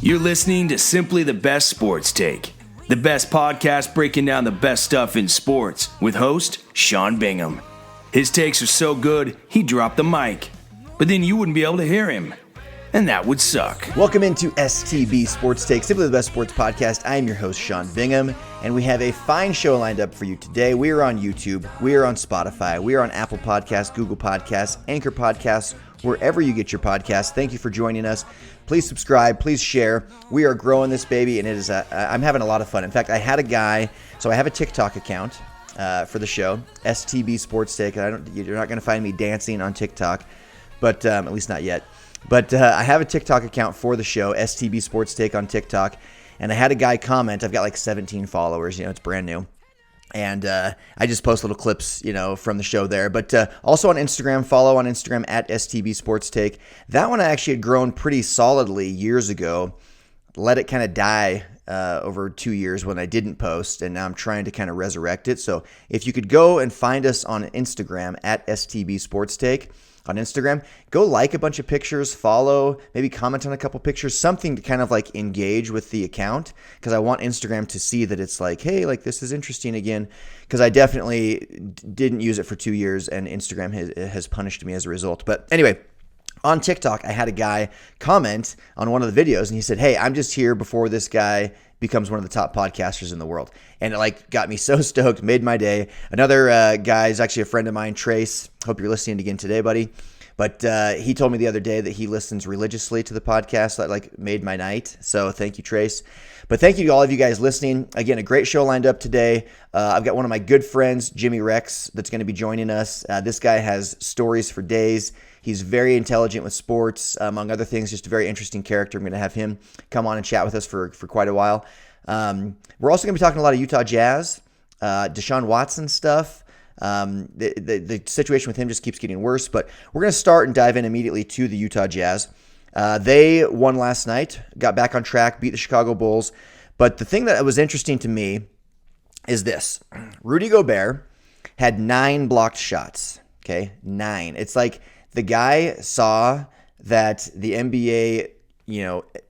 You're listening to Simply the Best Sports Take, the best podcast breaking down the best stuff in sports with host Sean Bingham. His takes are so good, he dropped the mic, but then you wouldn't be able to hear him, and that would suck. Welcome into STB Sports Take, Simply the Best Sports Podcast. I am your host, Sean Bingham, and we have a fine show lined up for you today. We are on YouTube, we are on Spotify, we are on Apple Podcasts, Google Podcasts, Anchor Podcasts, wherever you get your podcasts. Thank you for joining us. Please subscribe, please share. We are growing this baby, and it is I'm having a lot of fun. In fact, I had a guy, so I have a TikTok account for the show, STB Sports Take. You're not going to find me dancing on TikTok, but at least not yet. But I have a TikTok account for the show, STB Sports Take on TikTok, and I had a guy comment. I've got like 17 followers. It's brand new. And I just post little clips, from the show there. But also on Instagram, follow on Instagram at STB Sports Take. That one I actually had grown pretty solidly years ago. Let it kind of die over 2 years when I didn't post, and now I'm trying to kind of resurrect it. So if you could go and find us on Instagram at STB Sports Take on Instagram, go like a bunch of pictures, follow, maybe comment on a couple pictures, something to kind of like engage with the account, because I want Instagram to see that it's like, hey, like this is interesting again, because I definitely didn't use it for 2 years, and Instagram has punished me as a result. But anyway, on TikTok, I had a guy comment on one of the videos, and he said, hey, I'm just here before this guy becomes one of the top podcasters in the world. And it got me so stoked, made my day. Another guy is actually a friend of mine, Trace. Hope you're listening again today, buddy. But he told me the other day that he listens religiously to the podcast. That made my night. So thank you, Trace. But thank you to all of you guys listening. Again, a great show lined up today. I've got one of my good friends, Jimmy Rex, that's going to be joining us. This guy has stories for days. He's very intelligent with sports, among other things, just a very interesting character. I'm going to have him come on and chat with us for quite a while. We're also going to be talking a lot of Utah Jazz, Deshaun Watson stuff. The situation with him just keeps getting worse, but we're going to start and dive in immediately to the Utah Jazz. They won last night, got back on track, beat the Chicago Bulls. But the thing that was interesting to me is this. Rudy Gobert had 9 blocked shots. Okay, 9. It's like the guy saw that the NBA,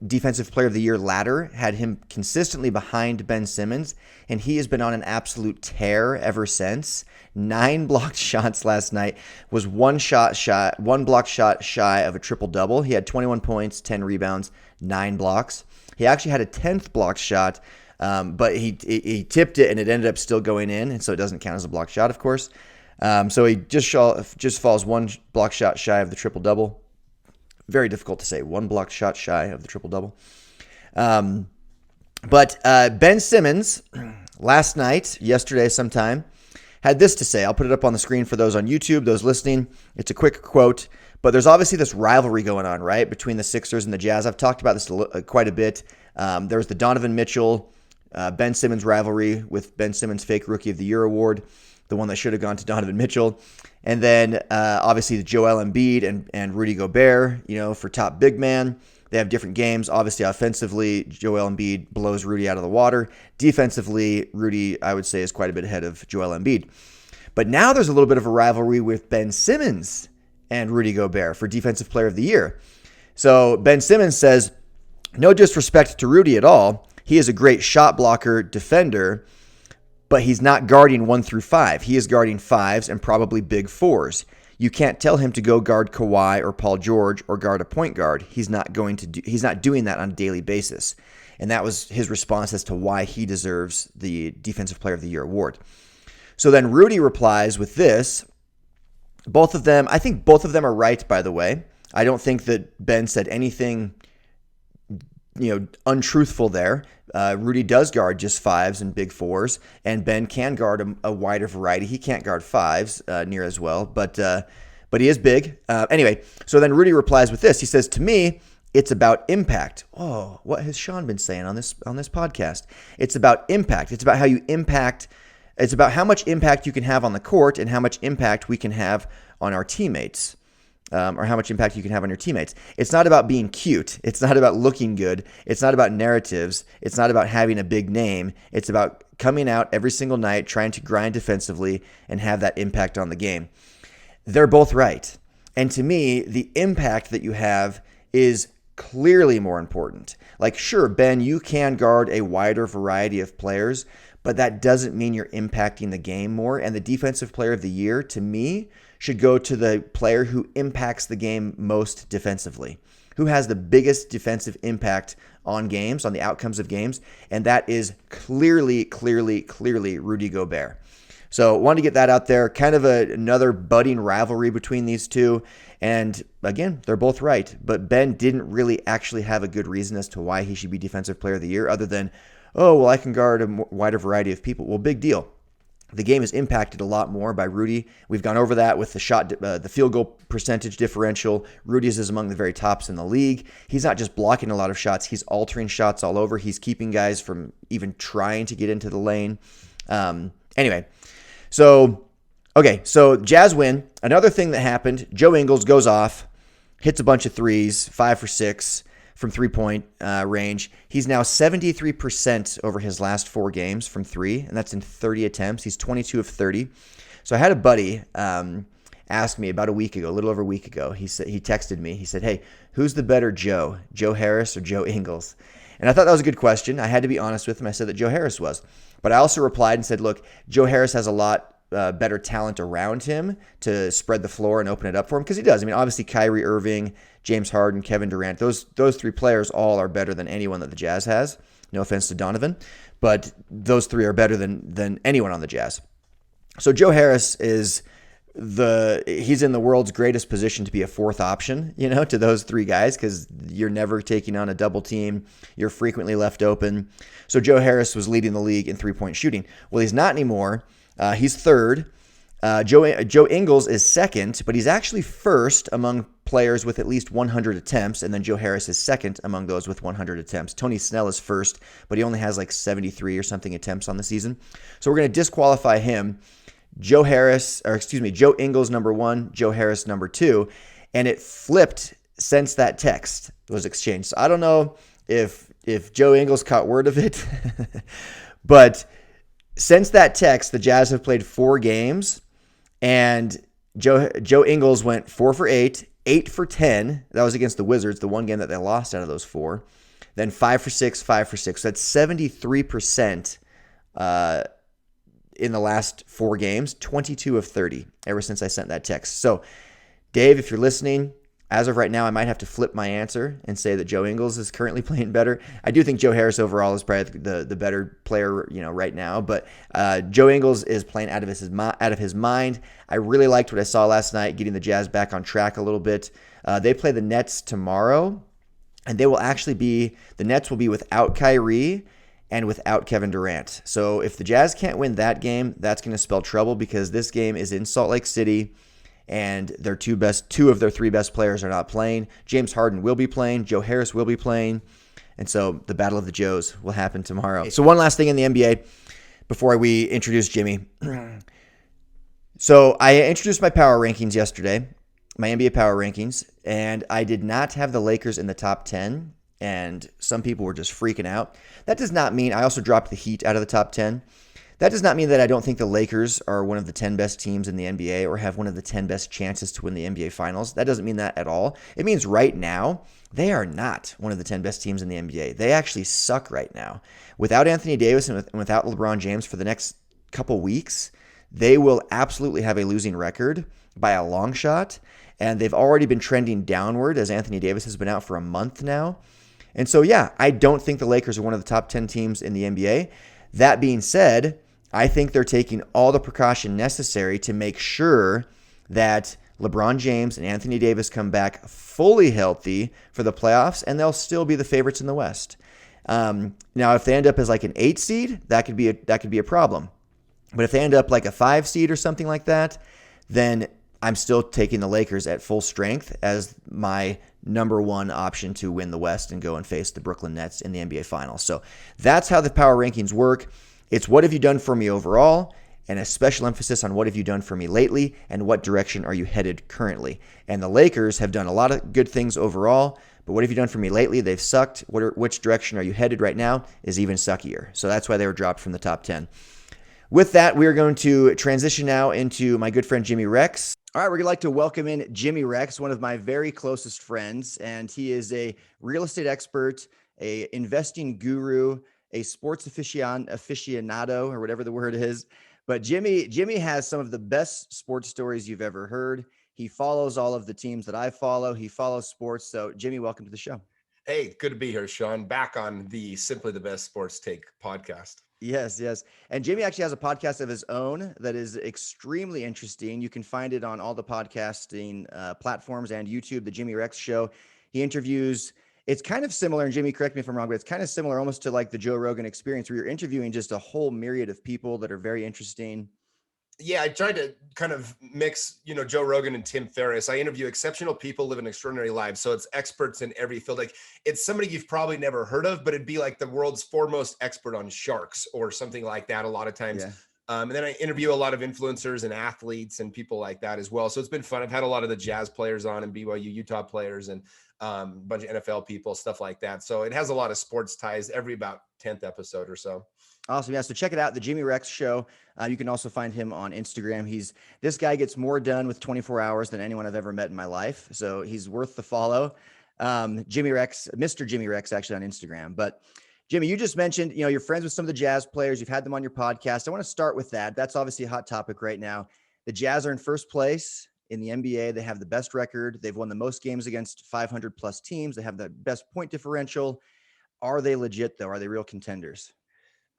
Defensive Player of the Year ladder had him consistently behind Ben Simmons, and he has been on an absolute tear ever since. 9 blocked shots last night, was one blocked shot shy of a triple-double. He had 21 points, 10 rebounds, 9 blocks. He actually had a 10th blocked shot, but he tipped it, and it ended up still going in, and so it doesn't count as a blocked shot, of course. So he just falls one block shot shy of the triple-double. Very difficult to say. One block shot shy of the triple-double. But Ben Simmons, yesterday sometime, had this to say. I'll put it up on the screen for those on YouTube, those listening. It's a quick quote. But there's obviously this rivalry going on, right, between the Sixers and the Jazz. I've talked about this quite a bit. There was the Donovan Mitchell, Ben Simmons rivalry with Ben Simmons' fake Rookie of the Year award, the one that should have gone to Donovan Mitchell. And then, obviously, the Joel Embiid and Rudy Gobert, for top big man. They have different games. Obviously, offensively, Joel Embiid blows Rudy out of the water. Defensively, Rudy, I would say, is quite a bit ahead of Joel Embiid. But now there's a little bit of a rivalry with Ben Simmons and Rudy Gobert for Defensive Player of the Year. So Ben Simmons says, no disrespect to Rudy at all. He is a great shot blocker, defender, but he's not guarding 1 through 5. He is guarding 5s and probably big 4s. You can't tell him to go guard Kawhi or Paul George or guard a point guard. He's not doing that on a daily basis. And that was his response as to why he deserves the Defensive Player of the Year award. So then Rudy replies with this. I think both of them are right, by the way. I don't think that Ben said anything untruthful there. Rudy does guard just 5s and big 4s, and Ben can guard a wider variety. He can't guard 5s near as well, but he is big. Anyway, so then Rudy replies with this. He says, to me, it's about impact. Oh, what has Sean been saying on this podcast? It's about impact. It's about how you impact. It's about how much impact you can have on the court and how much impact we can have on our teammates. Or how much impact you can have on your teammates. It's not about being cute. It's not about looking good. It's not about narratives. It's not about having a big name. It's about coming out every single night, trying to grind defensively and have that impact on the game. They're both right. And to me, the impact that you have is clearly more important. Like, sure, Ben, you can guard a wider variety of players, but that doesn't mean you're impacting the game more. And the defensive player of the year, to me, should go to the player who impacts the game most defensively, who has the biggest defensive impact on games, on the outcomes of games, and that is clearly Rudy Gobert. So wanted to get that out there, kind of another budding rivalry between these two. And again, they're both right, but Ben didn't really actually have a good reason as to why he should be Defensive Player of the Year other than, oh, well, I can guard a wider variety of people. Well, big deal. The game is impacted a lot more by Rudy. We've gone over that with the field goal percentage differential. Rudy's is among the very tops in the league. He's not just blocking a lot of shots. He's altering shots all over. He's keeping guys from even trying to get into the lane. Anyway, so Jazz win. Another thing that happened, Joe Ingles goes off, hits a bunch of threes, 5 for 6 from three-point range. He's now 73% over his last 4 games from 3, and that's in 30 attempts. He's 22 of 30. So I had a buddy ask me about a little over a week ago. He texted me. He said, hey, who's the better Joe Harris or Joe Ingles? And I thought that was a good question. I had to be honest with him. I said that Joe Harris was. But I also replied and said, look, Joe Harris has a lot better talent around him to spread the floor and open it up for him, because he does. I mean, obviously Kyrie Irving, James Harden, Kevin Durant, those 3 players all are better than anyone that the Jazz has. No offense to Donovan, but those 3 are better than anyone on the Jazz. So Joe Harris he's in the world's greatest position to be a 4th option, to those 3 guys, because you're never taking on a double team. You're frequently left open. So Joe Harris was leading the league in 3-point shooting. Well, he's not anymore. He's 3rd. Joe Ingles is 2nd, but he's actually 1st among players with at least 100 attempts, and then Joe Harris is 2nd among those with 100 attempts. Tony Snell is 1st, but he only has like 73 or something attempts on the season. So we're going to disqualify him. Joe Ingles number 1, Joe Harris number 2, and it flipped since that text was exchanged. So I don't know if Joe Ingles caught word of it, but since that text, the Jazz have played 4 games, and Joe Ingles went 4 for 8, 8 for 10. That was against the Wizards, the one game that they lost out of those 4. Then 5 for 6, 5 for 6. So that's 73% in the last 4 games, 22 of 30 ever since I sent that text. So, Dave, if you're listening, as of right now, I might have to flip my answer and say that Joe Ingles is currently playing better. I do think Joe Harris overall is probably the better player, right now. But Joe Ingles is playing out of his mind. I really liked what I saw last night, getting the Jazz back on track a little bit. They play the Nets tomorrow, and the Nets will be without Kyrie and without Kevin Durant. So if the Jazz can't win that game, that's going to spell trouble, because this game is in Salt Lake City, and their 2 of their 3 best players are not playing. James Harden will be playing. Joe Harris will be playing. And so the Battle of the Joes will happen tomorrow. So one last thing in the NBA before we introduce Jimmy. So I introduced my power rankings yesterday, my NBA power rankings, and I did not have the Lakers in the top 10, and some people were just freaking out. That does not mean I also dropped the Heat out of the top 10. That does not mean that I don't think the Lakers are one of the 10 best teams in the NBA or have one of the 10 best chances to win the NBA Finals. That doesn't mean that at all. It means right now, they are not one of the 10 best teams in the NBA. They actually suck right now. Without Anthony Davis and without LeBron James for the next couple weeks, they will absolutely have a losing record by a long shot. And they've already been trending downward as Anthony Davis has been out for a month now. And so, yeah, I don't think the Lakers are one of the top 10 teams in the NBA. That being said, I think they're taking all the precaution necessary to make sure that LeBron James and Anthony Davis come back fully healthy for the playoffs, and they'll still be the favorites in the West. Now, if they end up as like an 8 seed, that could be a problem. But if they end up like a 5 seed or something like that, then I'm still taking the Lakers at full strength as my number 1 option to win the West and go and face the Brooklyn Nets in the NBA Finals. So that's how the power rankings work. It's what have you done for me overall, and a special emphasis on what have you done for me lately, and what direction are you headed currently. And the Lakers have done a lot of good things overall, but what have you done for me lately? They've sucked. Which direction are you headed right now is even suckier. So that's why they were dropped from the top 10. With that, we are going to transition now into my good friend Jimmy Rex. All right, we're going to like to welcome in Jimmy Rex, one of my very closest friends, and he is a real estate expert, a investing guru, a sports aficionado, or whatever the word is. But Jimmy has some of the best sports stories you've ever heard. He follows all of the teams that I follow. He follows sports. So, Jimmy, welcome to the show. Hey, good to be here, Sean. Back on the Simply the Best Sports Take podcast. Yes, yes. And Jimmy actually has a podcast of his own that is extremely interesting. You can find it on all the podcasting platforms and YouTube, The Jimmy Rex Show. He interviews, it's kind of similar, and Jimmy, correct me if I'm wrong, but it's kind of similar almost to like the Joe Rogan experience where you're interviewing just a whole myriad of people that are very interesting. Yeah, I tried to kind of mix, Joe Rogan and Tim Ferriss. I interview exceptional people living extraordinary lives. So it's experts in every field. Like it's somebody you've probably never heard of, but it'd be like the world's foremost expert on sharks or something like that a lot of times. Yeah. And then I interview a lot of influencers and athletes and people like that as well. So it's been fun. I've had a lot of the Jazz players on and BYU, Utah players and a bunch of NFL people, stuff like that. So it has a lot of sports ties every about 10th episode or so. Awesome. Yeah. So check it out, The Jimmy Rex Show. You can also find him on Instagram. This guy gets more done with 24 hours than anyone I've ever met in my life. So he's worth the follow. Jimmy Rex, Mr. Jimmy Rex, actually on Instagram. But Jimmy, you just mentioned, you're friends with some of the Jazz players. You've had them on your podcast. I want to start with that. That's obviously a hot topic right now. The Jazz are in first place in the NBA. They have the best record. They've won the most games against 500 plus teams. They have the best point differential. Are they legit though? Are they real contenders?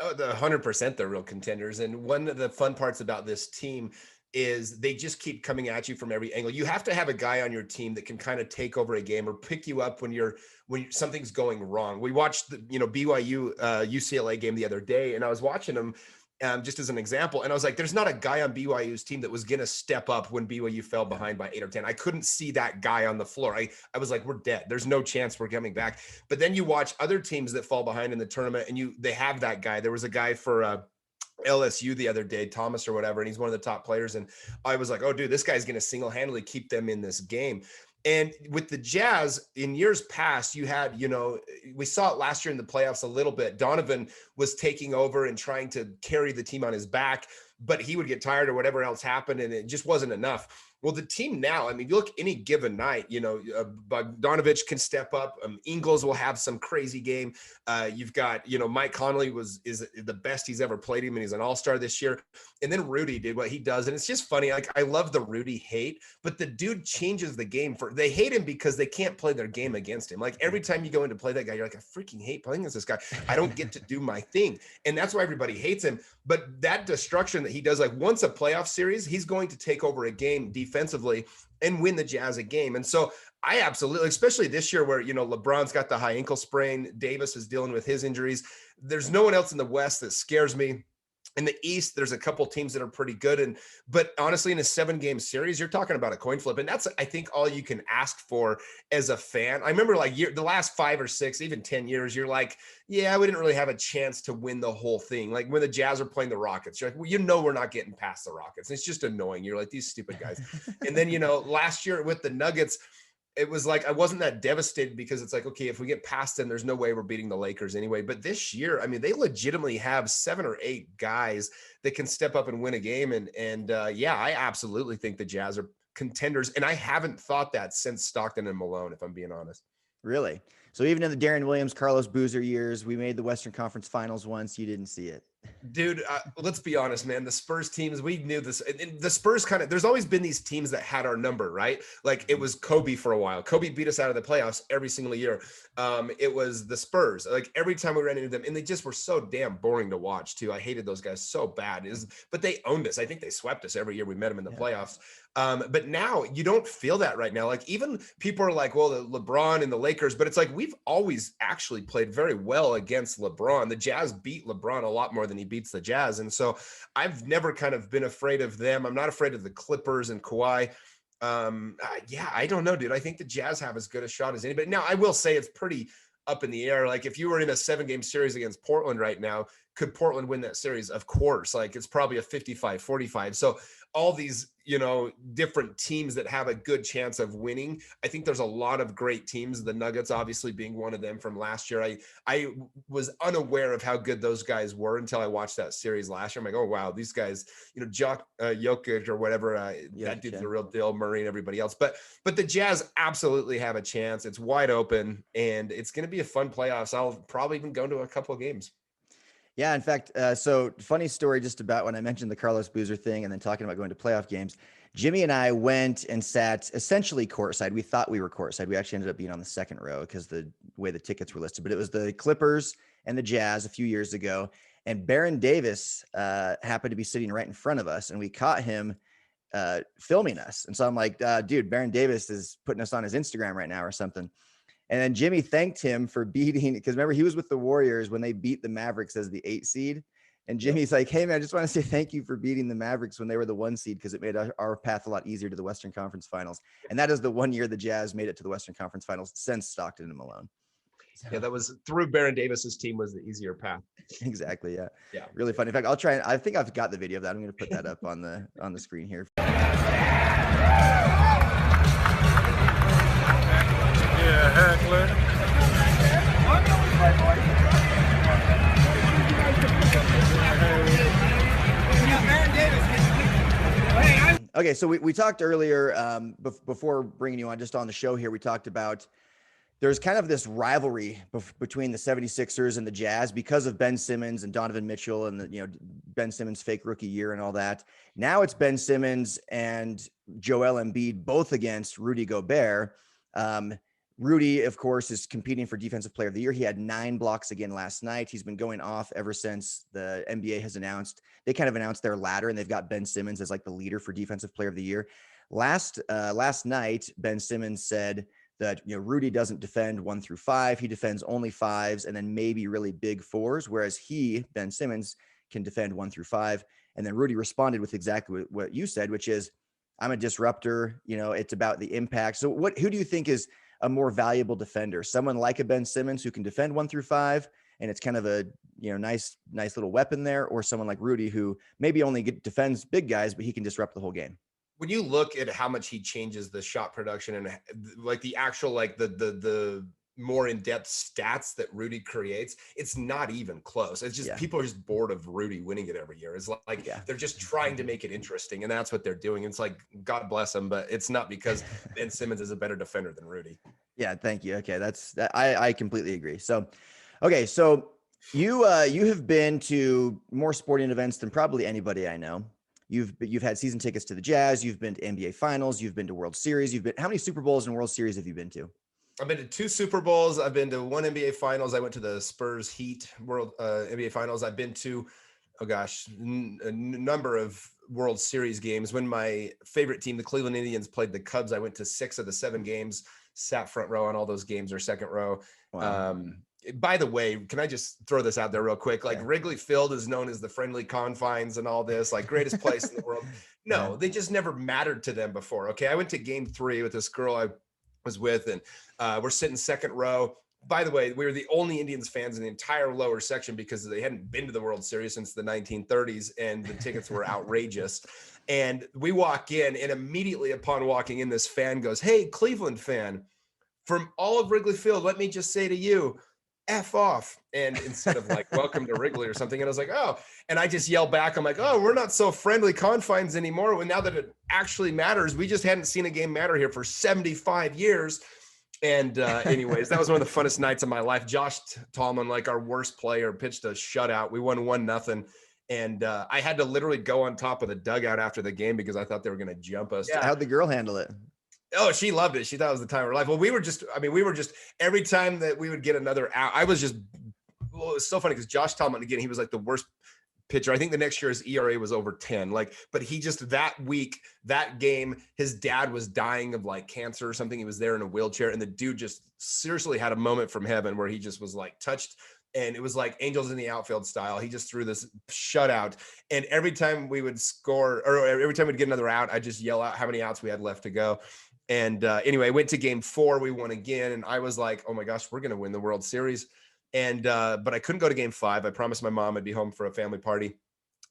Oh, the 100% they're real contenders. And one of the fun parts about this team is they just keep coming at you from every angle. You have to have a guy on your team that can kind of take over a game or pick you up when something's going wrong. We watched the BYU UCLA game the other day, and I was watching them just as an example. And I was like, there's not a guy on BYU's team that was going to step up when BYU fell behind by 8 or 10. I couldn't see that guy on the floor. I was like, we're dead. There's no chance we're coming back. But then you watch other teams that fall behind in the tournament and they have that guy. There was a guy for LSU the other day, Thomas or whatever, and he's one of the top players. And I was like, oh, dude, this guy's going to single-handedly keep them in this game. And with the Jazz, in years past, you had, we saw it last year in the playoffs a little bit. Donovan was taking over and trying to carry the team on his back, but he would get tired or whatever else happened, and it just wasn't enough. Well, the team now, I mean, you look any given night, Bogdanovich can step up. Ingles will have some crazy game. You've got, Mike Conley is the best he's ever played him, and he's an all-star this year. And then Rudy did what he does. And it's just funny. Like, I love the Rudy hate, but the dude changes the game they hate him because they can't play their game against him. Like every time you go in to play that guy, you're like, I freaking hate playing against this guy. I don't get to do my thing. And that's why everybody hates him. But that destruction that he does, like once a playoff series, he's going to take over a game defensively and win the Jazz a game. And so I absolutely, especially this year where, LeBron's got the high ankle sprain, Davis is dealing with his injuries. There's no one else in the West that scares me. In the East, there's a couple teams that are pretty good. But honestly, in a 7-game series, you're talking about a coin flip. And that's, I think, all you can ask for as a fan. I remember the last 5 or 6, even 10 years, you're like, yeah, we didn't really have a chance to win the whole thing. Like when the Jazz are playing the Rockets, you're like, well, we're not getting past the Rockets. It's just annoying. You're like, these stupid guys. And then, last year with the Nuggets, it was like I wasn't that devastated because it's like, okay, if we get past them, there's no way we're beating the Lakers anyway. But this year, I mean, they legitimately have 7 or 8 guys that can step up and win a game. And I absolutely think the Jazz are contenders. And I haven't thought that since Stockton and Malone, if I'm being honest. Really? So even in the Darren Williams, Carlos Boozer years, we made the Western Conference Finals once. You didn't see it. Dude, let's be honest, man. The Spurs teams, we knew this. And the Spurs there's always been these teams that had our number, right? Like it was Kobe for a while. Kobe beat us out of the playoffs every single year. It was the Spurs. Like every time we ran into them, and they just were so damn boring to watch too. I hated those guys so bad. But they owned us. I think they swept us every year we met them in the playoffs. But now you don't feel that right now. Like even people are like, well, the LeBron and the Lakers, but it's like we've always actually played very well against LeBron. The Jazz beat LeBron a lot more than he beats the Jazz. And so I've never kind of been afraid of them. I'm not afraid of the Clippers and Kawhi. I don't know, dude. I think the Jazz have as good a shot as anybody. Now, I will say it's pretty up in the air. Like if you were in a 7-game series against Portland right now, could Portland win that series? Of course. Like, it's probably a 55-45. So all these, different teams that have a good chance of winning. I think there's a lot of great teams, the Nuggets obviously being one of them from last year. I was unaware of how good those guys were until I watched that series last year. I'm like, oh, wow, these guys, Jokic or whatever, that dude's the real deal, Murray and everybody else. But the Jazz absolutely have a chance. It's wide open, and it's going to be a fun playoffs. I'll probably even go to a couple of games. Yeah, in fact, so funny story just about when I mentioned the Carlos Boozer thing and then talking about going to playoff games. Jimmy and I went and sat essentially courtside. We thought we were courtside. We actually ended up being on the second row because the way the tickets were listed. But it was the Clippers and the Jazz a few years ago. And Baron Davis happened to be sitting right in front of us, and we caught him filming us. And so I'm like, dude, Baron Davis is putting us on his Instagram right now or something. And then Jimmy thanked him for beating, because remember, he was with the Warriors when they beat the Mavericks as the 8 seed. And Jimmy's like, hey, man, I just want to say thank you for beating the Mavericks when they were the 1 seed, because it made our path a lot easier to the Western Conference Finals. And that is the 1 year the Jazz made it to the Western Conference Finals since Stockton and Malone. So, yeah, that was through Baron Davis's team was the easier path. Exactly. Yeah. Yeah. Really funny. In fact, I'll try. I think I've got the video of that. I'm going to put that up on the screen here. Yeah, heckler. Okay, so we talked earlier before bringing you on, just on the show here, we talked about there's kind of this rivalry between the 76ers and the Jazz because of Ben Simmons and Donovan Mitchell and Ben Simmons' fake rookie year and all that. Now it's Ben Simmons and Joel Embiid both against Rudy Gobert. Rudy, of course, is competing for Defensive Player of the Year. He had 9 blocks again last night. He's been going off ever since the NBA has announced. They kind of announced their ladder, and they've got Ben Simmons as like the leader for Defensive Player of the Year. Last night, Ben Simmons said that Rudy doesn't defend 1 through 5. He defends only 5s and then maybe really big 4s, whereas Ben Simmons, can defend 1 through 5. And then Rudy responded with exactly what you said, which is, I'm a disruptor. It's about the impact. So who do you think is a more valuable defender? Someone like a Ben Simmons who can defend 1 through 5, and it's kind of a nice little weapon there, or someone like Rudy who maybe only defends big guys, but he can disrupt the whole game? When you look at how much he changes the shot production and like the actual the more in-depth stats that Rudy creates, it's not even close. It's just people are just bored of Rudy winning it every year. It's like they're just trying to make it interesting, and that's what they're doing. It's like, God bless them, but it's not because Ben Simmons is a better defender than Rudy. Yeah, thank you. Okay, I completely agree. So, okay, so you have been to more sporting events than probably anybody I know. You've had season tickets to the Jazz. You've been to NBA Finals. You've been to World Series. How many Super Bowls and World Series have you been to? I've been to 2 Super Bowls. I've been to 1 NBA Finals. I went to the Spurs Heat World NBA Finals. I've been to, a number of World Series games. When my favorite team, the Cleveland Indians, played the Cubs, I went to 6 of the 7 games, sat front row on all those games, or second row. Wow. By the way, can I just throw this out there real quick? Like, Wrigley Field is known as the friendly confines and all this, like greatest place in the world. No, they just never mattered to them before. Okay. I went to game 3 with this girl I was with, and we're sitting second row. By the way, we were the only Indians fans in the entire lower section because they hadn't been to the World Series since the 1930s, and the tickets were outrageous. And we walk in, and immediately upon walking in, this fan goes, "Hey, Cleveland fan, from all of Wrigley Field, let me just say to you, F off." And instead of like, "Welcome to Wrigley" or something, and I was like, "Oh," and I just yelled back, I'm like, "Oh, we're not so friendly confines anymore. Well, now that it actually matters, we just hadn't seen a game matter here for 75 years. And anyways, that was one of the funnest nights of my life. Josh Tallman, like our worst player, pitched a shutout. We won 1-0. And I had to literally go on top of the dugout after the game because I thought they were going to jump us. Yeah, how'd the girl handle it? Oh, she loved it. She thought it was the time of her life. Well, we were just every time that we would get another out, it was so funny because Josh Tallman, again, he was like the worst pitcher. I think the next year his ERA was over 10. But he just, that week, that game, his dad was dying of like cancer or something. He was there in a wheelchair, and the dude just seriously had a moment from heaven where he just was like touched. And it was like Angels in the Outfield style. He just threw this shutout. And every time we would score, or every time we'd get another out, I'd just yell out how many outs we had left to go. And anyway, I went to game 4. We won again. And I was like, oh my gosh, we're going to win the World Series. And, but I couldn't go to game 5. I promised my mom I'd be home for a family party.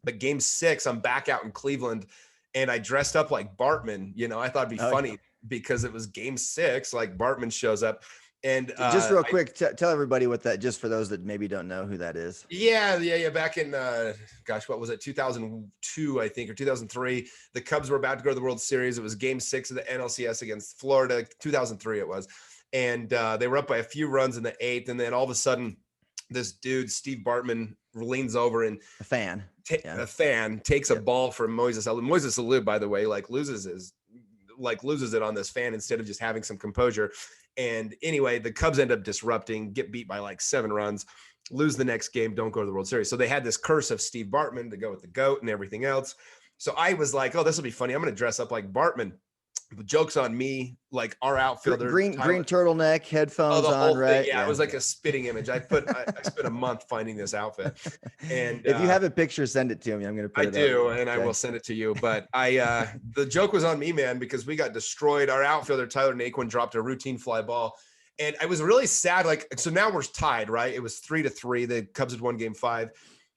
But game 6, I'm back out in Cleveland and I dressed up like Bartman. I thought it'd be funny because it was game 6, like Bartman shows up. And just real quick, tell everybody what that, just for those that maybe don't know who that is. Yeah. Back in, what was it? 2002, I think, or 2003. The Cubs were about to go to the World Series. It was game 6 of the NLCS against Florida. 2003 it was. And they were up by a few runs in the 8th. And then all of a sudden, this dude, Steve Bartman, leans over and a fan takes a ball from Moises Alou. Moises Alou, by the way, loses it on this fan instead of just having some composure. And anyway, the Cubs end up disrupting, get beat by 7 runs, lose the next game, don't go to the World Series. So they had this curse of Steve Bartman to go with the GOAT and everything else. So I was like, oh, this will be funny. I'm going to dress up like Bartman. The joke's on me, our outfielder. Green turtleneck, headphones on, right? Yeah, it was like a spitting image. I spent a month finding this outfit. And if you have a picture, send it to me. I'm going to put it up. And I will send it to you. But the joke was on me, man, because we got destroyed. Our outfielder, Tyler Naquin, dropped a routine fly ball. And I was really sad. So now we're tied, right? It was 3-3. The Cubs had won game 5.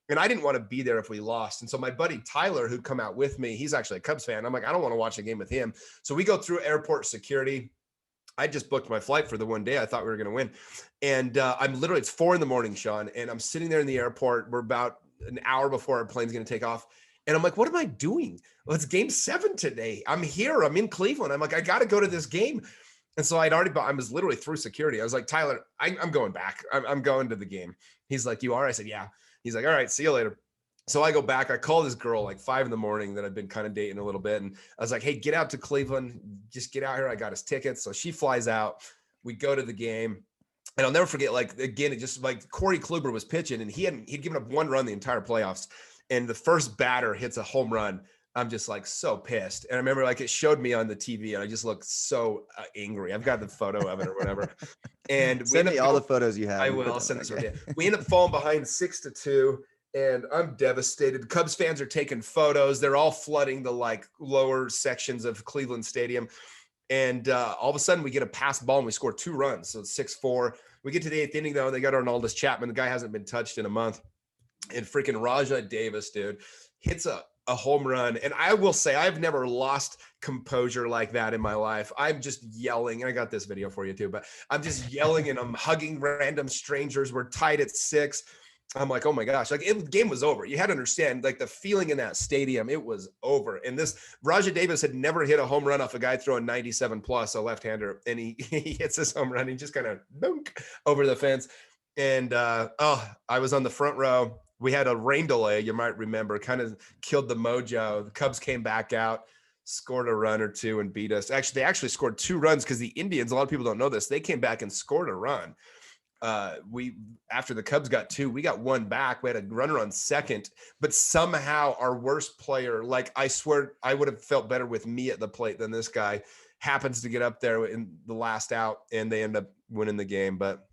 And I didn't want to be there if we lost. And so my buddy Tyler, who'd come out with me, he's actually a Cubs fan. I'm like, I don't want to watch a game with him. So we go through airport security. I just booked my flight for the one day I thought we were going to win. And it's 4 a.m, Sean, and I'm sitting there in the airport. We're about an hour before our plane's going to take off. And I'm like, what am I doing? Well, it's game 7 today. I'm here. I'm in Cleveland. I'm like, I got to go to this game. And so I was literally through security. I was like, Tyler, I'm going back. I'm going to the game. He's like, you are? I said, yeah. He's like, all right, see you later. So I go back. I call this girl 5 a.m. that I've been kind of dating a little bit. And I was like, hey, get out to Cleveland. Just get out here. I got his tickets. So she flies out. We go to the game. And I'll never forget, again, it just Corey Kluber was pitching and he'd given up 1 run the entire playoffs. And the first batter hits a home run. I'm just so pissed. And I remember it showed me on the TV and I just looked so angry. I've got the photo of it or whatever. And send me all the photos you have. I will. I'll send this over. We end up falling behind 6-2 and I'm devastated. Cubs fans are taking photos. They're all flooding the lower sections of Cleveland Stadium. And all of a sudden we get a pass ball and we score 2 runs. So it's 6-4. We get to the 8th inning though, and they got Arnaldus Chapman. The guy hasn't been touched in a month. And freaking Rajah Davis, dude, hits a home run. And I will say, I've never lost composure like that in my life. I'm just yelling. And I got this video for you too, but I'm just yelling and I'm hugging random strangers. We're tied at 6. I'm like, oh my gosh, the game was over. You had to understand, the feeling in that stadium, it was over. And this Rajah Davis had never hit a home run off a guy throwing 97 plus, a left-hander. And he hits this home run. He just kind of over the fence. And I was on the front row. We had a rain delay, you might remember, kind of killed the mojo. The Cubs came back out, scored a run or 2 and beat us. Actually, they actually scored 2 runs because the Indians, a lot of people don't know this, they came back and scored a run. After the Cubs got 2, we got 1 back. We had a runner on second, but somehow our worst player, I swear I would have felt better with me at the plate than this guy, happens to get up there in the last out and they end up winning the game. But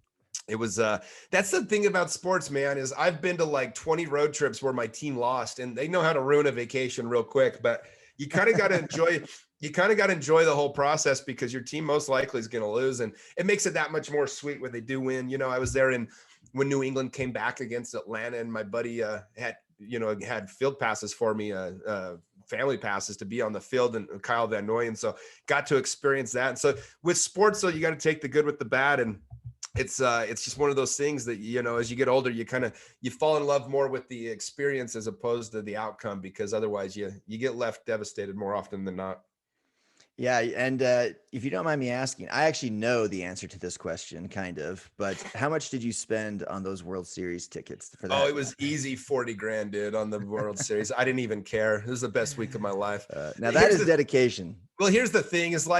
it was that's the thing about sports, man, is I've been to 20 road trips where my team lost and they know how to ruin a vacation real quick, but you kind of got to enjoy the whole process because your team most likely is going to lose. And it makes it that much more sweet when they do win. I was there when New England came back against Atlanta and my buddy had field passes for me, family passes to be on the field, and Kyle Van Noy. And so got to experience that. And so with sports, though, you got to take the good with the bad. And it's just one of those things that, as you get older, you fall in love more with the experience as opposed to the outcome, because otherwise you get left devastated more often than not. Yeah. And if you don't mind me asking, I actually know the answer to this question kind of, but how much did you spend on those World Series tickets for that? Oh, it was easy 40 grand, dude, on the World Series. I didn't even care. It was the best week of my life. Now that is dedication. Well, here's the thing is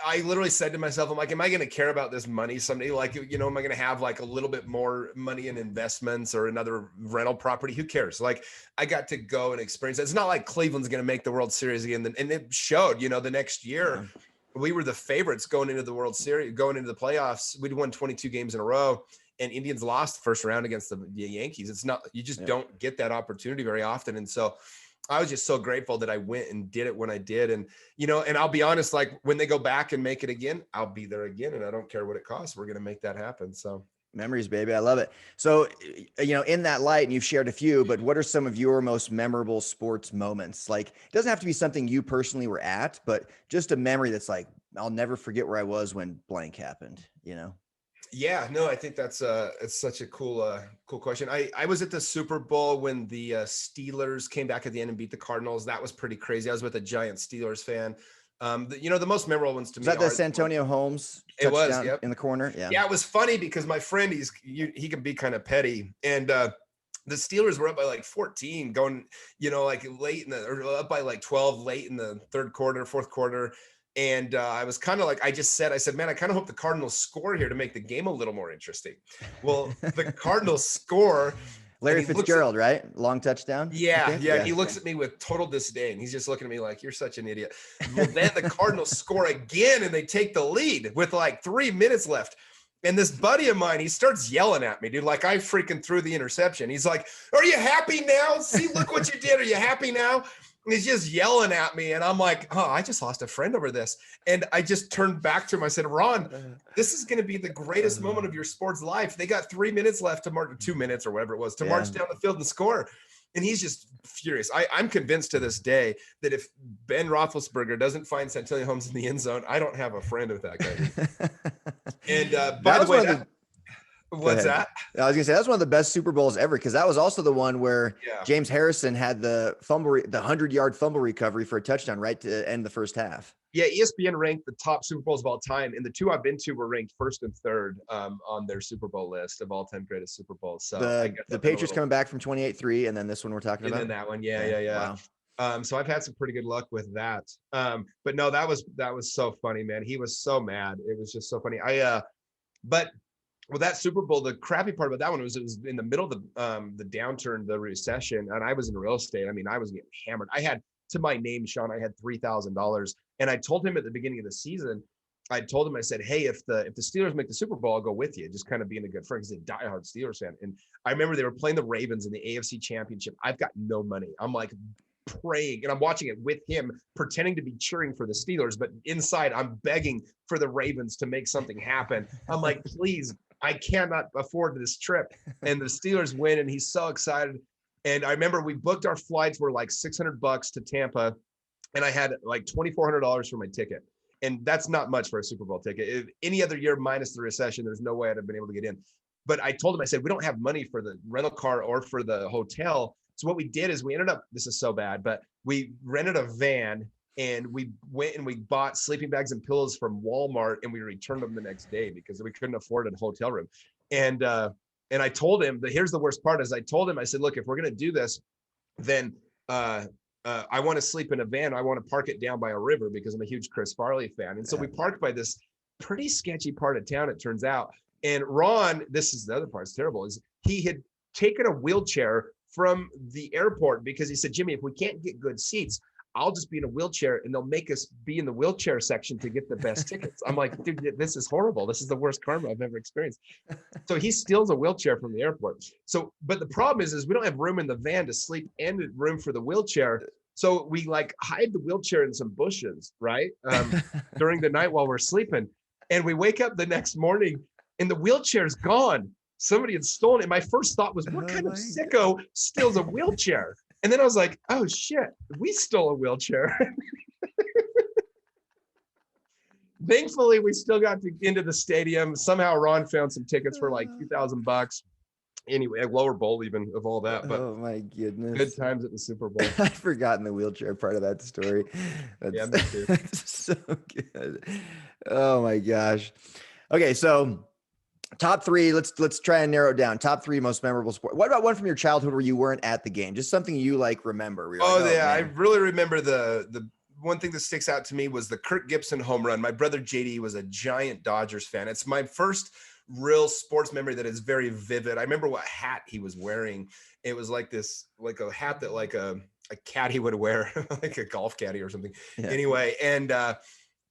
I literally said to myself, I'm like, am I going to care about this money someday? Am I going to have a little bit more money in investments or another rental property? Who cares? I got to go and experience it. It's not like Cleveland's going to make the World Series again. And it showed, the next year we were the favorites going into the World Series, going into the playoffs. We'd won 22 games in a row and Indians lost the first round against the Yankees. It's not, you just don't get that opportunity very often. And so I was just so grateful that I went and did it when I did. And, and I'll be honest, when they go back and make it again, I'll be there again. And I don't care what it costs. We're going to make that happen. So Memories, baby. I love it. So, in that light, and you've shared a few, but what are some of your most memorable sports moments? Like, it doesn't have to be something you personally were at, but just a memory that's like, I'll never forget where I was when blank happened, Yeah, no, I think it's such a cool question. I was at the Super Bowl when the Steelers came back at the end and beat the Cardinals. That was pretty crazy. I was with a giant Steelers fan. The most memorable ones to Was me that the are Santonio Holmes it was, touchdown yep. in the corner? Yeah. Yeah, it was funny because my friend, he can be kind of petty, and the Steelers were up by like 14 going, like late or up by like 12 late in the fourth quarter. And I was kind of like, I said, man, I kind of hope the Cardinals score here to make the game a little more interesting. Well, the Cardinals score. Larry Fitzgerald, right? Long touchdown. Yeah. And he looks at me with total disdain. He's just looking at me like, you're such an idiot. Well, then the Cardinals score again and they take the lead with like 3 minutes left. And this buddy of mine, he starts yelling at me, dude, like I freaking threw the interception. He's like, are you happy now? See, look what you did. Are you happy now? And he's just yelling at me. And I'm like, oh, I just lost a friend over this. And I just turned back to him. I said, Ron, this is going to be the greatest moment of your sports life. They got 3 minutes left to march, 2 minutes or whatever it was, to march down the field and score. And he's just furious. I'm convinced to this day that if Ben Roethlisberger doesn't find Santonio Holmes in the end zone, I don't have a friend with that guy. And by the way, what's that? I was gonna say that's one of the best Super Bowls ever, because that was also the one where James Harrison had the 100-yard fumble recovery for a touchdown right to end the first half. Yeah, ESPN ranked the top Super Bowls of all time, and the two I've been to were ranked first and third on their Super Bowl list of all-time greatest Super Bowls. So the Patriots coming back from 28-3, and then this one we're talking about. And then that one, yeah. Wow. So I've had some pretty good luck with that. But no, that was so funny, man. He was so mad. It was just so funny. But with that Super Bowl, the crappy part about that one was it was in the middle of the downturn, the recession, and I was in real estate. I mean, I was getting hammered. I had, to my name, Sean, I had $3,000, and I told him at the beginning of the season, I said, hey, if the Steelers make the Super Bowl, I'll go with you, just kind of being a good friend. He's a diehard Steelers fan, and I remember they were playing the Ravens in the AFC Championship. I've got no money. I'm like praying, and I'm watching it with him, pretending to be cheering for the Steelers, but inside I'm begging for the Ravens to make something happen. I'm like, please, I cannot afford this trip. And the Steelers win, and he's so excited. And I remember we booked our flights were like $600 to Tampa, and I had like $2,400 for my ticket. And that's not much for a Super Bowl ticket. If any other year minus the recession, there's no way I'd have been able to get in. But I told him, I said, we don't have money for the rental car or for the hotel. So what we did is we ended up, this is so bad, but we rented a van and we went and we bought sleeping bags and pillows from Walmart, and we returned them the next day because we couldn't afford a hotel room. And I told him that here's the worst part is I told him, I said, look, if we're going to do this, then I want to sleep in a van. I want to park it down by a river because I'm a huge Chris Farley fan. And so we parked by this pretty sketchy part of town, it turns out. And Ron, this is the other part, it's terrible, is he had taken a wheelchair from the airport because he said, Jimmy, if we can't get good seats, I'll just be in a wheelchair and they'll make us be in the wheelchair section to get the best tickets. I'm like, dude, this is horrible. This is the worst karma I've ever experienced. So he steals a wheelchair from the airport. So, but the problem is we don't have room in the van to sleep and room for the wheelchair. So we like hide the wheelchair in some bushes, right? During the night while we're sleeping. And we wake up the next morning and the wheelchair's gone. Somebody had stolen it. My first thought was, what kind of sicko steals a wheelchair? And then I was like, oh shit, we stole a wheelchair. Thankfully, we still got into the stadium. Somehow Ron found some tickets for like $2,000. Anyway, a lower bowl even of all that. But oh my goodness. Good times at the Super Bowl. I'd forgotten the wheelchair part of that story. Yeah, me too. That's so good. Oh my gosh. Okay, so top three, let's try and narrow it down. Top three most memorable sport. What about one from your childhood where you weren't at the game? Just something you like remember. I really remember the one thing that sticks out to me was the Kirk Gibson home run. My brother JD was a giant Dodgers fan. It's my first real sports memory that is very vivid. I remember what hat he was wearing. It was like this, like a hat that like a caddy would wear, like a golf caddy or something. Yeah. Anyway, and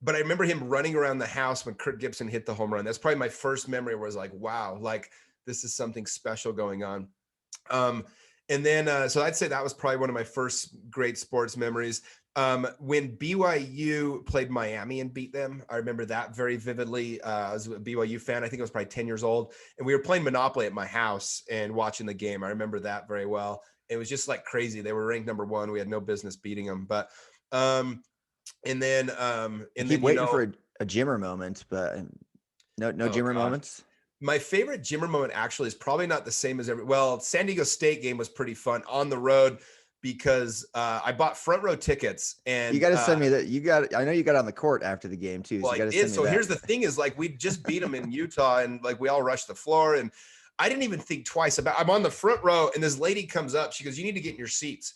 but I remember him running around the house when Kirk Gibson hit the home run. That's probably my first memory where I was like, wow, like this is something special going on. And then, so I'd say that was probably one of my first great sports memories. When BYU played Miami and beat them, I remember that very vividly. I was a BYU fan. I think I was probably 10 years old, and we were playing Monopoly at my house and watching the game. I remember that very well. It was just like crazy. They were ranked number 1. We had no business beating them, but and then waiting for a Jimmer moment, but no Jimmer moments. My favorite Jimmer moment actually is probably not the same as San Diego State game was pretty fun on the road because I bought front row tickets, and you got to send me that. I know you got on the court after the game too. Well, so you got to send me so that. Here's the thing is like, we just beat them in Utah, and like we all rushed the floor, and I didn't even think twice about, I'm on the front row, and this lady comes up, she goes, "You need to get in your seats."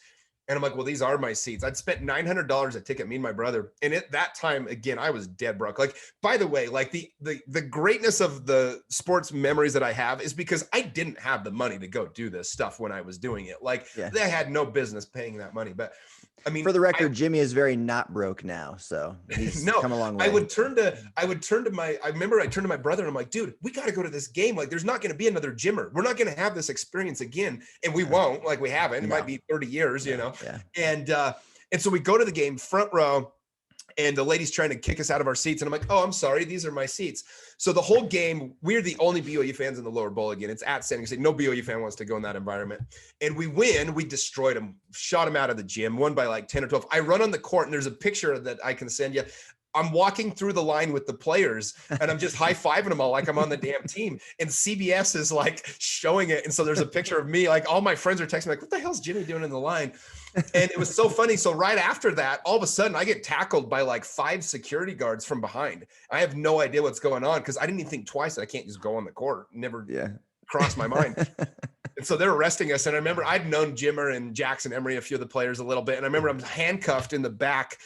And I'm like, well, these are my seats. I'd spent $900 a ticket, me and my brother. And at that time, again, I was dead broke. Like, by the way, like the greatness of the sports memories that I have is because I didn't have the money to go do this stuff when I was doing it. Like, they had no business paying that money. But I mean, for the record, Jimmy is very not broke now, so he's come a long way. I turned to my brother and I'm like, dude, we got to go to this game. Like, there's not going to be another Jimmer. We're not going to have this experience again, and we won't. Like, we haven't. It might be 30 years, you know. Yeah. And so we go to the game, front row, and the lady's trying to kick us out of our seats, and I'm like, oh, I'm sorry, these are my seats. So the whole game, we're the only BYU fans in the lower bowl again. It's at San Diego State. No BYU fan wants to go in that environment. And we win. We destroyed them, shot them out of the gym, won by like 10 or 12. I run on the court, and there's a picture that I can send you. I'm walking through the line with the players, and I'm just high-fiving them all like I'm on the damn team. And CBS is like showing it. And so there's a picture of me, like all my friends are texting me like, what the hell's Jimmy doing in the line? And it was so funny. So right after that, all of a sudden I get tackled by like 5 security guards from behind. I have no idea what's going on because I didn't even think twice that I can't just go on the court. Never crossed my mind. And so they're arresting us. And I remember I'd known Jimmer and Jackson Emery, a few of the players, a little bit. And I remember I'm handcuffed in the back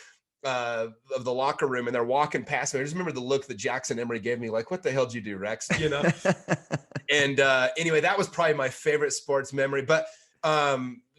of the locker room, and they're walking past me. I just remember the look that Jackson Emery gave me, like, what the hell did you do, Rex? You know? And anyway, that was probably my favorite sports memory. But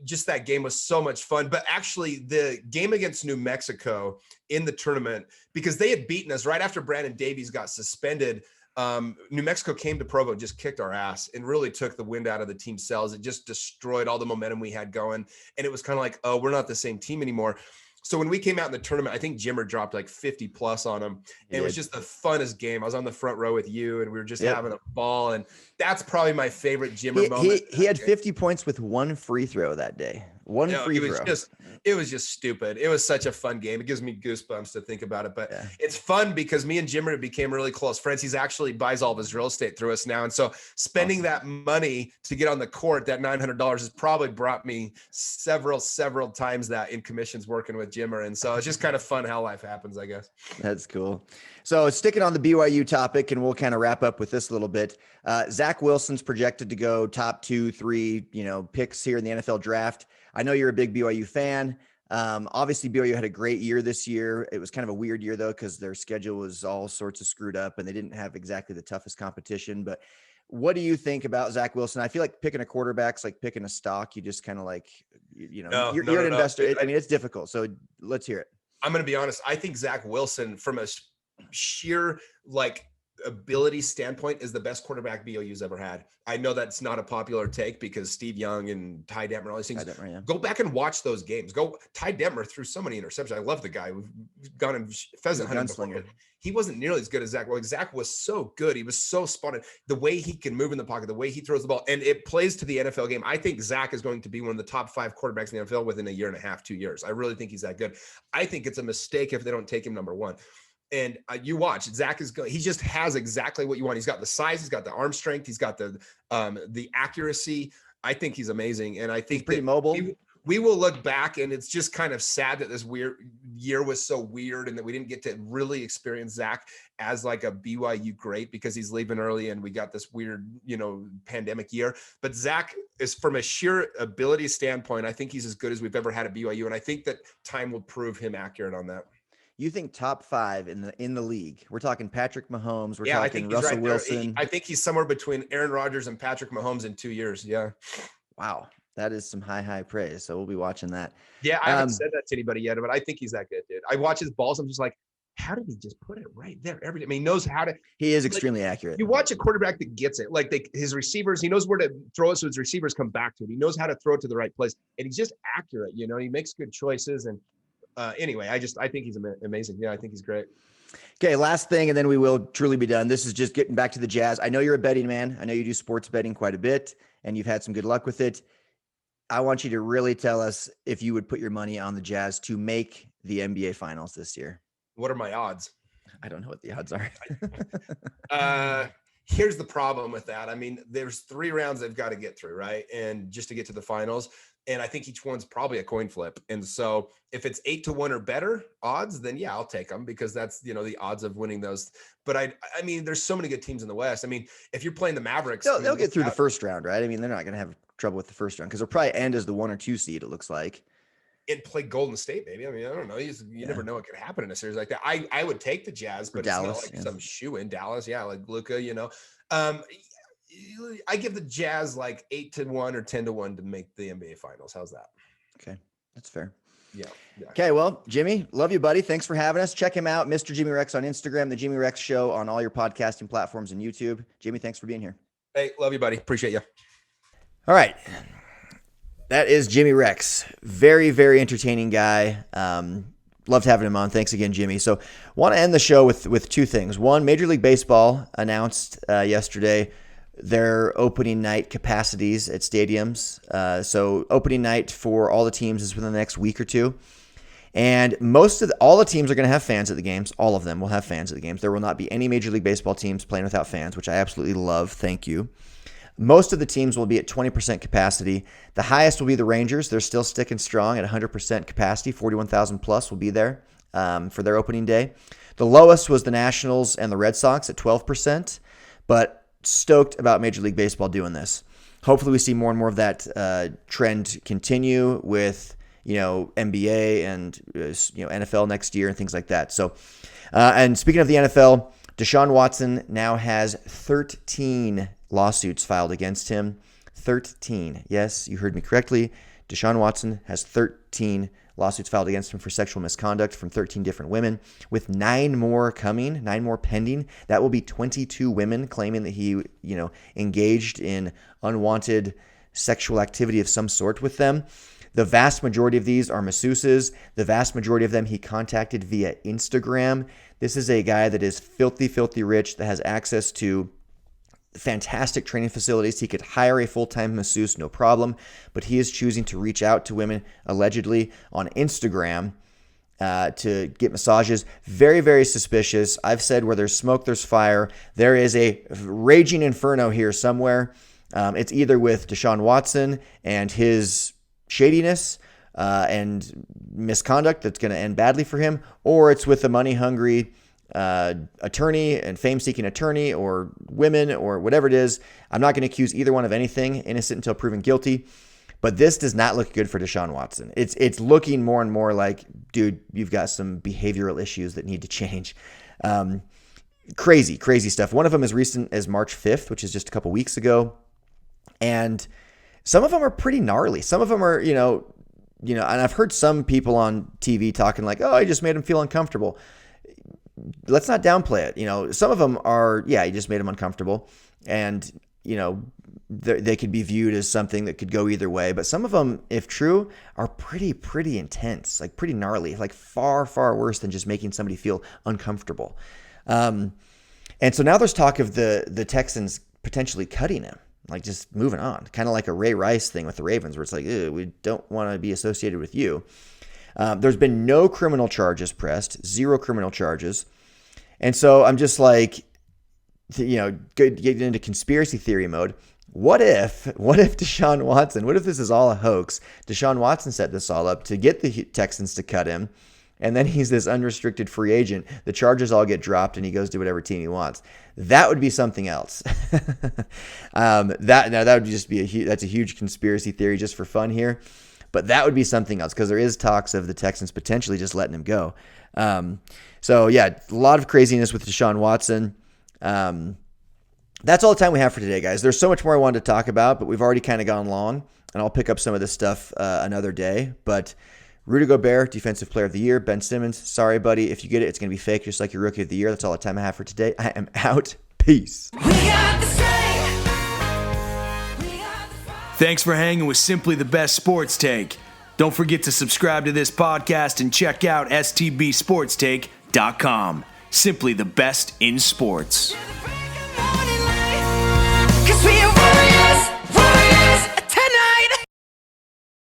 just that game was so much fun. But actually, the game against New Mexico in the tournament, because they had beaten us right after Brandon Davies got suspended, New Mexico came to Provo and just kicked our ass and really took the wind out of the team's sails. It just destroyed all the momentum we had going. And it was kind of like, oh, we're not the same team anymore. So when we came out in the tournament, I think Jimmer dropped like 50 plus on him. And it was just the funnest game. I was on the front row with you, and we were just having a ball. And that's probably my favorite Jimmer moment. He had 50 points with 1 free throw that day. One free throw. It was just stupid. It was such a fun game. It gives me goosebumps to think about it. But it's fun because me and Jimmer became really close friends. He's actually buys all of his real estate through us now. And so spending that money to get on the court, that $900 has probably brought me several times that in commissions working with Jimmer. And so it's just kind of fun how life happens, I guess. That's cool. So sticking on the BYU topic, and we'll kind of wrap up with this a little bit. Zach Wilson's projected to go top 2, 3, picks here in the NFL draft. I know you're a big BYU fan. Obviously BYU had a great year this year. It was kind of a weird year though, because their schedule was all sorts of screwed up and they didn't have exactly the toughest competition. But what do you think about Zach Wilson? I feel like picking a quarterback's like picking a stock. You just kind of like, you're an investor. I mean, it's difficult. So let's hear it. I'm going to be honest. I think Zach Wilson, from a sheer ability standpoint, is the best quarterback BYU's ever had. I know that's not a popular take because Steve Young and Ty Detmer, all these things. Go back and watch those games. Ty Detmer threw so many interceptions. I love the guy. We've gone and pheasant hunting. He wasn't nearly as good as Zach. Well, Zach was so good. He was so spotted. The way he can move in the pocket, the way he throws the ball, and it plays to the NFL game. I think Zach is going to be one of the top 5 quarterbacks in the NFL within a year and a half, 2 years. I really think he's that good. I think it's a mistake if they don't take him number 1. And you watch, Zach is good. He just has exactly what you want. He's got the size, he's got the arm strength, he's got the accuracy. I think he's amazing, and I think he's pretty mobile. We will look back, and it's just kind of sad that this weird year was so weird, and that we didn't get to really experience Zach as like a BYU great because he's leaving early, and we got this weird, pandemic year. But Zach is, from a sheer ability standpoint, I think he's as good as we've ever had at BYU, and I think that time will prove him accurate on that. You think top 5 in the league? We're talking Patrick Mahomes. We're talking Russell Wilson. I think he's somewhere between Aaron Rodgers and Patrick Mahomes in 2 years. Yeah. Wow. That is some high praise. So we'll be watching that. Yeah. I haven't said that to anybody yet, but I think he's that good, dude. I watch his balls. I'm just like, how did he just put it right there every day? I mean, he knows how to. He is extremely accurate. You watch a quarterback that gets it. His receivers, he knows where to throw it so his receivers come back to it. He knows how to throw it to the right place. And he's just accurate. He makes good choices. And Anyway, I think he's amazing. Yeah, I think he's great. Okay, last thing, and then we will truly be done. This is just getting back to the Jazz. I know you're a betting man. I know you do sports betting quite a bit, and you've had some good luck with it. I want you to really tell us if you would put your money on the Jazz to make the NBA Finals this year. What are my odds? I don't know what the odds are. Here's the problem with that. I mean, there's 3 rounds they've got to get through, right? And just to get to the finals. And I think each one's probably a coin flip. And so if it's 8-1 or better odds, then yeah, I'll take them because that's, the odds of winning those. But I mean, there's so many good teams in the West. I mean, if you're playing the Mavericks, they'll get through the first round, right? I mean, they're not going to have trouble with the first round because they'll probably end as the 1 or 2 seed, it looks like. And play Golden State, maybe. I mean, I don't know. You never know what could happen in a series like that. I would take the Jazz, but Dallas, it's not like some shoe in Dallas. Yeah, like Luka, I give the Jazz like 8-1 or 10-1 to make the NBA Finals. How's that? Okay, that's fair. Yeah. Okay, well, Jimmy, love you, buddy. Thanks for having us. Check him out, Mr. Jimmy Rex on Instagram, the Jimmy Rex Show on all your podcasting platforms and YouTube. Jimmy, thanks for being here. Hey, love you, buddy. Appreciate you. All right. That is Jimmy Rex. Very, very entertaining guy. Loved having him on. Thanks again, Jimmy. So want to end the show with 2 things. One, Major League Baseball announced yesterday their opening night capacities at stadiums. So opening night for all the teams is within the next week or 2. And all the teams are going to have fans at the games. All of them will have fans at the games. There will not be any Major League Baseball teams playing without fans, which I absolutely love. Thank you. Most of the teams will be at 20% capacity. The highest will be the Rangers. They're still sticking strong at 100% capacity. 41,000 plus will be there for their opening day. The lowest was the Nationals and the Red Sox at 12%, but stoked about Major League Baseball doing this. Hopefully we see more and more of that trend continue with, NBA and, NFL next year and things like that. So, and speaking of the NFL, Deshaun Watson now has 13 lawsuits filed against him. 13. Yes, you heard me correctly. Deshaun Watson has 13 lawsuits filed against him for sexual misconduct from 13 different women, with 9 more coming, 9 more pending. That will be 22 women claiming that he, engaged in unwanted sexual activity of some sort with them. The vast majority of these are masseuses. The vast majority of them he contacted via Instagram. This is a guy that is filthy, filthy rich, that has access to fantastic training facilities. He could hire a full-time masseuse, no problem, but he is choosing to reach out to women allegedly on Instagram to get massages. Very, very suspicious. I've said where there's smoke, there's fire. There is a raging inferno here somewhere. It's either with Deshaun Watson and his shadiness and misconduct that's going to end badly for him, or it's with the money-hungry attorney and fame-seeking attorney or women or whatever it is. I'm not going to accuse either one of anything, innocent until proven guilty. But this does not look good for Deshaun Watson. It's looking more and more like, dude, you've got some behavioral issues that need to change. Crazy stuff. One of them as recent as March 5th, which is just a couple weeks ago. And some of them are pretty gnarly. Some of them are, and I've heard some people on TV talking like, oh, I just made him feel uncomfortable. Let's not downplay it. Some of them are, yeah, he just made him uncomfortable. And, they could be viewed as something that could go either way. But some of them, if true, are pretty intense, like pretty gnarly, like far, far worse than just making somebody feel uncomfortable. And so now there's talk of the Texans potentially cutting him, like just moving on, kind of like a Ray Rice thing with the Ravens, where it's like, we don't want to be associated with you. There's been no criminal charges pressed, 0 criminal charges. And so I'm just like, getting into conspiracy theory mode. What if Deshaun Watson, what if this is all a hoax? Deshaun Watson set this all up to get the Texans to cut him, and then he's this unrestricted free agent. The charges all get dropped, and he goes to whatever team he wants. That would be something else. That would just be that's a huge conspiracy theory just for fun here. But that would be something else, because there is talks of the Texans potentially just letting him go. So yeah, a lot of craziness with Deshaun Watson. That's all the time we have for today, guys. There's so much more I wanted to talk about, but we've already kind of gone long, and I'll pick up some of this stuff another day. But Rudy Gobert, Defensive Player of the Year. Ben Simmons, sorry, buddy. If you get it, it's going to be fake, just like your Rookie of the Year. That's all the time I have for today. I am out. Peace. Thanks for hanging with Simply the Best Sports Take. Don't forget to subscribe to this podcast and check out STBSportsTake.com. Simply the best in sports. 'Cause we are